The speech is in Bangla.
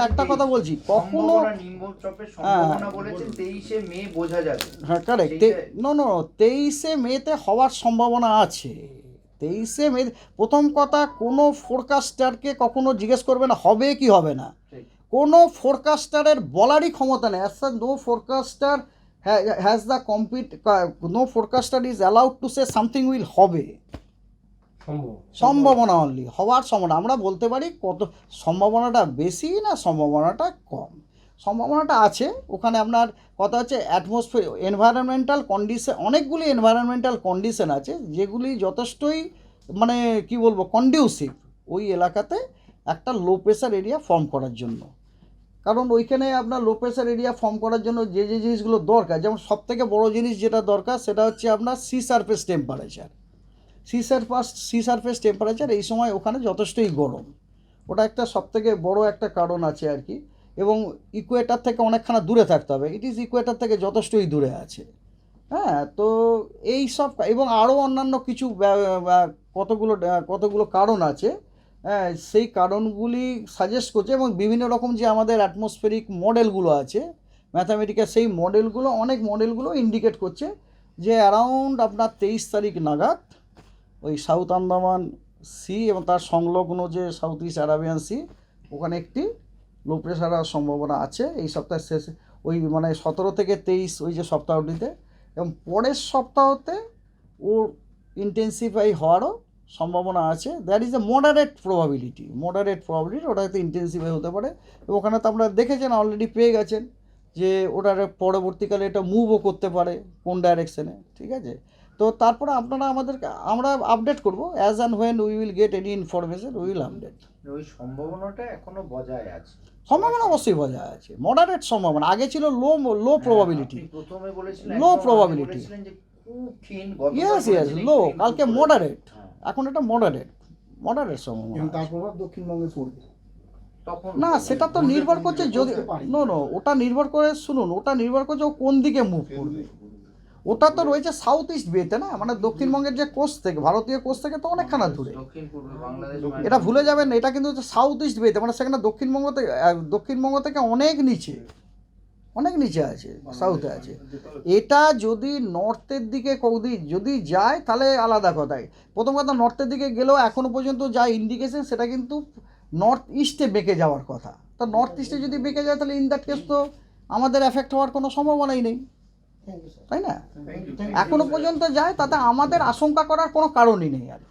একটা কথা বলছি, কখনো নিম্নচাপের সম্ভাবনা বলেছেন 23শে মে বোঝা যাবে। হ্যাঁ কারেক্ট। নো নো 23শে মেতে হওয়ার সম্ভাবনা আছে। 23শে মে প্রথম কথা, কোনো ফোরকাস্টারকে কখনো জিজ্ঞেস করবে না হবে কি হবে না। কোনো ফোরকাস্টারের বলারই ক্ষমতা নেই। As no forecaster has the no forecaster is allowed to say something will হবে। সম্ভাবনা অনলি হওয়ার সম্ভাবনা। আমরা বলতে পারি কত সম্ভাবনাটা বেশি না সম্ভাবনাটা কম। সম্ভাবনাটা আছে। ওখানে আপনার কথা হচ্ছে অ্যাটমসফিয়ার, এনভায়রনমেন্টাল কন্ডিশন, অনেকগুলি এনভায়রনমেন্টাল কন্ডিশন আছে যেগুলি যথেষ্টই মানে কি বলবো কন্ডিউসিভ ওই এলাকাতে একটা লো প্রেশার এরিয়া ফর্ম করার জন্য। কারণ ওইখানে আপনার লো প্রেশার এরিয়া ফর্ম করার জন্য যে যে জিনিসগুলো দরকার, যেমন সবথেকে বড় জিনিস যেটা দরকার সেটা হচ্ছে আপনার sea surface temperature. Sea surface temperature এই সময় ওখানে যথেষ্টই গরম। ওটা একটা সবথেকে বড় একটা কারণ আছে আর কি। এবং ইকুয়েটার থেকে অনেকখানা দূরে থাকতে হবে। ইট ইজ ইকুয়েটার থেকে যথেষ্টই দূরে আছে। হ্যাঁ, তো এই সব এবং আরও অন্যান্য কিছু কতগুলো কারণ আছে। হ্যাঁ, সেই কারণগুলি সাজেস্ট করছে এবং বিভিন্ন রকম যে আমাদের অ্যাটমসফেরিক মডেলগুলো আছে ম্যাথামেটিক্যাল, সেই মডেলগুলো অনেক মডেলগুলো ইন্ডিকেট করছে যে অ্যারাউন্ড আপনার 23 তারিখ নাগাদ ওই সাউথ আন্দামান সি এবং তার সংলগ্ন যে সাউথ ইস্ট আরাবিয়ান সি ওখানে একটি লো প্রেশার হওয়ার সম্ভাবনা আছে এই সপ্তাহের শেষে, ওই মানে 17 থেকে 23 ওই যে সপ্তাহটিতে। এবং পরের সপ্তাহতে ওর ইন্টেন্সিফাই হওয়ারও সম্ভাবনা আছে। That is a moderate probability ওটা হয়তো ইন্টেন্সিফাই হতে পারে। এবং ওখানে তো আপনারা দেখেছেন, অলরেডি পেয়ে গেছেন যে ওটার পরবর্তীকালে এটা মুভও করতে পারে কোন ডাইরেকশনে। ঠিক আছে, তো তারপরে আপনারা আমরা আপডেট করব as and when we will get any information we will update. ওই সম্ভাবনাটা এখনো বজায় আছে। সম্ভাবনা অবশ্যই বজায় আছে, মডারেট সম্ভাবনা। আগে ছিল লো প্রবাবিলিটি, প্রথমে বলেছিলেন লো প্রবাবিলিটি। খুব ক্ষীণ, ইয়েস লো, কালকে মডারেট, এখন এটা মডারেট সম্ভাবনা। তারপর দক্ষিণবঙ্গে পড়বে তখন না সেটা তো নির্ভর করছে যদি ওটা নির্ভর করে, শুনুন, ওটা নির্ভর করছে ও কোন দিকে মুভ করবে। ওটা তো রয়েছে সাউথ ইস্ট বেতে না, মানে দক্ষিণবঙ্গের যে কোস্ট থেকে, ভারতীয় কোস্ট থেকে তো অনেকখানা দূরে। এটা ভুলে যাবেন না, এটা কিন্তু হচ্ছে সাউথ ইস্ট বেতে, মানে সেখানে দক্ষিণবঙ্গ থেকে অনেক নিচে আছে, সাউথে আছে। এটা যদি নর্থের দিকে যদি যায় তাহলে আলাদা কথাই। প্রথম কথা, নর্থের দিকে গেলেও এখনও পর্যন্ত যা ইন্ডিকেশন সেটা কিন্তু নর্থ ইস্টে বেঁকে যাওয়ার কথা। তা নর্থ ইস্টে যদি বেঁকে যায় তাহলে ইন দ্যাট কেস তো আমাদের এফেক্ট হওয়ার কোনো সম্ভাবনাই নেই, তাই না? এখনো পর্যন্ত যায় তাতে আমাদের আশঙ্কা করার কোনো কারণই নেই আর কি।